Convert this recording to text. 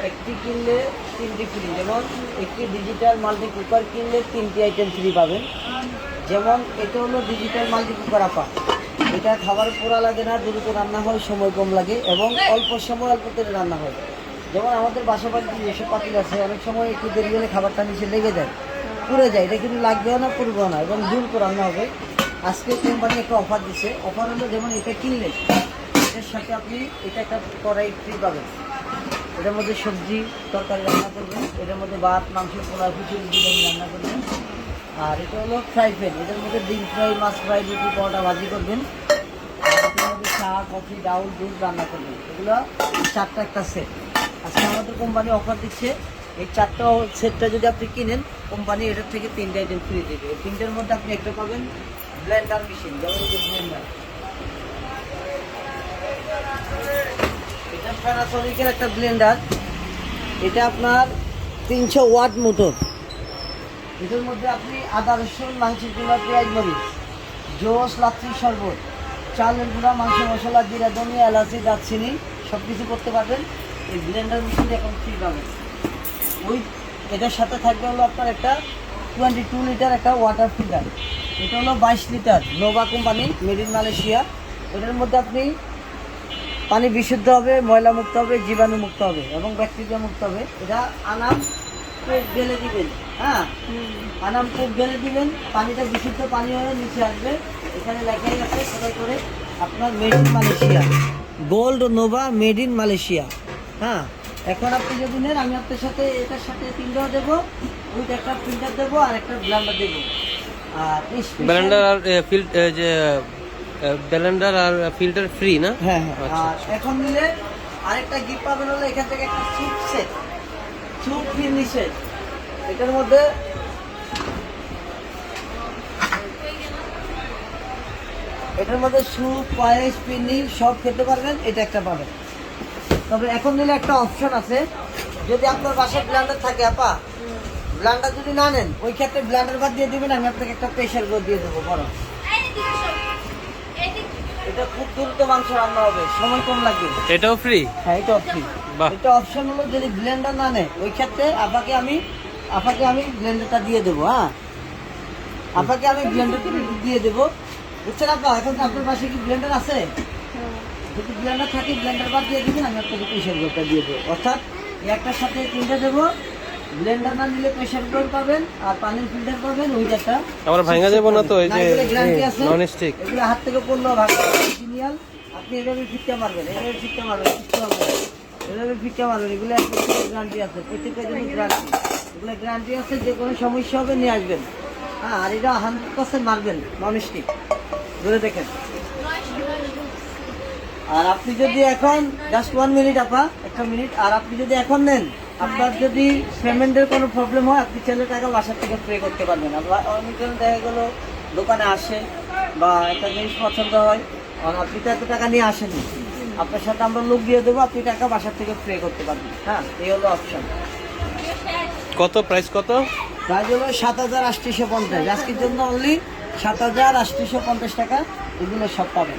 একটি কিনলে 3টি ফ্রি। যেমন একটি ডিজিটাল মাল্টি কুকার কিনলে 3টি আইটেম ফ্রি পাবেন। যেমন এটা হলো ডিজিটাল মাল্টি কুকার আপা, এটা খাবার পোড়া লাগে না, দ্রুত রান্না হয়, সময় কম লাগে এবং অল্প সময় অল্প তেলে রান্না হয়। যেমন আমাদের বাসা বাড়িতে যেসব পাতিল আছে অনেক সময় একটু দেরি হলে খাবারটা নিচে লেগে যায়, পুড়ে যায়, এটা কিন্তু লাগবেও না পুড়বেও না এবং দ্রুত রান্না হবে। আজকে কোম্পানি একটা অফার দিচ্ছে, অফার হলো যেমন এটা কিনলে এর সাথে আপনি এটা একটা কড়াই ফ্রি পাবেন। এটার মধ্যে সবজি তরকারি রান্না করবেন, এটার মধ্যে ভাত মাংস পোলাও খিচুড়ি বিরিয়ানি রান্না করবেন। আর এটা হলো ফ্রাই প্যান, এটার মধ্যে ডিম ফ্রাই, মাছ ফ্রাই, রুটি পরোটা ভাজি করবেন। আর এটার মধ্যে চা কফি ডাউল দুধ রান্না করবেন। এগুলো 4টা একটা সেট। আজকে আমাদের কোম্পানি অফার দিচ্ছে, এই 4টা সেটটা যদি আপনি কিনেন কোম্পানি এটার থেকে 3টে আইটেম ফ্রি দেবে। এই 3টের মধ্যে আপনি একটা পাবেন ব্লেন্ডার মেশিন, যেমন এই যে ব্লেন্ডার, এটা প্যানাসোনিকের একটা ব্লেন্ডার। এটা আপনার 300 ওয়াট মোটর। এটার মধ্যে আপনি আদা রসুন, মাংসের গুঁড়া, পেঁয়াজ মরিচ, জোস, লাচ্ছি, শরবত, চালের গুঁড়া, মাংস মশলা, জিরা, ধনিয়া, এলাচি, দারচিনি সব কিছু করতে পারবেন। এই ব্লেন্ডার মেশিন এখন ফ্রি পাবেন। ওই এটার সাথে থাকবে হলো আপনার একটা 22 লিটার একটা ওয়াটার ফিল্টার। এটা হলো 22 litre, Nova company, made in Malaysia. এটার মধ্যে আপনি পানি বিশুদ্ধ হবে, ময়লা মুক্ত হবে, জীবাণু মুক্ত হবে এবং ব্যাকটেরিয়া মুক্ত হবে। এটা আনাম কোক ঢেলে দিবেন, হ্যাঁ আনাম কোক ঢেলে দিবেন, পানিটা বিশুদ্ধ পানি হয়ে নিচে আসবে। এখানে লেখাই আছে সবাই করে আপনার made in Malaysia, gold Nova made in Malaysia. হ্যাঁ, এখন আপনি যদি নেন আমি আপনার সাথে এটার সাথে 3টাও দেবো, ওইটা একটা ফিল্টার দেবো আর একটা ব্লেন্ডার দেবো। আর ব্লেন্ডার আর ব্লেন্ডার আর ফিল্টার ফ্রি না? হ্যাঁ হ্যাঁ। আচ্ছা, আর এখন নিলে আরেকটা গিফট পাবেন হলো এখান থেকে একটা স্যুপ সেট, স্যুপ ফিনিশের। এটার মধ্যে স্যুপ, পায়েস, পিন্নি সব খেতে পারবেন, এটা একটা পাবেন। তবে এখন নিলে একটা অপশন আছে, যদি আপনার বাসায় ব্লেন্ডার থাকে আপা, ব্লেন্ডার যদি না নেন ওই ক্ষেত্রে ব্লেন্ডার বাদ দিয়ে দিবেন, আমি আপনাকে একটা প্রেশার কুকার দিয়ে দেবো বড়। এটা খুব দ্রুত মাংস রান্না হবে, সময় কম লাগবে। এটাও ফ্রি? হ্যাঁ, এটাও ফ্রি। বাহ। এটা অপশন হলো যদি ব্লেন্ডার না নেয় ওই ক্ষেত্রে আপাকে আমি ব্লেন্ডারটা দিয়ে দেবো। হ্যাঁ, আপাকে আমি ব্লেন্ডারটা দিয়ে দেবো, বুঝছেন আপা? এখন আপনার পাশে কি ব্লেন্ডার আছে? যদি ব্লেন্ডার থাকে ব্লেন্ডার বাদ দিয়ে দিবেন, আমি আপনাকে প্রেশার কুকারটা দিয়ে দেবো। অর্থাৎ একটার সাথে 3টে দেবো। ব্লেন্ডার না নিলে প্রেশার কুকার পাবেন আর পানির ফিল্টার পাবেন, ওইটা আমার ভাঙা যাবে না তো? এই যে গ্যারান্টি আছে, নন স্টিক, এগুলো হাত থেকে পড়লো ভাগ অরিজিনাল। আপনি এভাবে ফিটতে পারবেন, এভাবে ফিটতে পারবেন, কিছু হবে না, এভাবে ফিটতে পারবেন। এগুলো একটা গ্যারান্টি আছে, প্রত্যেকটা জিনিস গ্যারান্টি, এগুলো গ্যারান্টি আছে। যে কোনো সমস্যা হবে নিয়ে আসবেন। হ্যাঁ, আর এটা 100% মারবেন, নন স্টিক, ধরে দেখেন। আর আপনি যদি এখন জাস্ট 1 মিনিট আপা, একটা মিনিট, আর আপনি যদি এখন নেন, আপনার যদি পেমেন্টের কোনো প্রবলেম হয় আপনি চাইলে টাকা বাসার থেকে পে করতে পারবেন। অনেকজন দেখা গেলো দোকানে আসে বা একটা জিনিস পছন্দ হয়, আর আপনি তো এত টাকা নিয়ে আসেনি, আপনার সাথে আমরা লোক দিয়ে দেবো, আপনি টাকা বাসার থেকে পে করতে পারবেন। হ্যাঁ, এই হলো অপশন। কত প্রাইস? কত প্রাইস হলো 7,850। আজকের জন্য অনলি 7,850 টাকা, এগুলো সব পাবেন।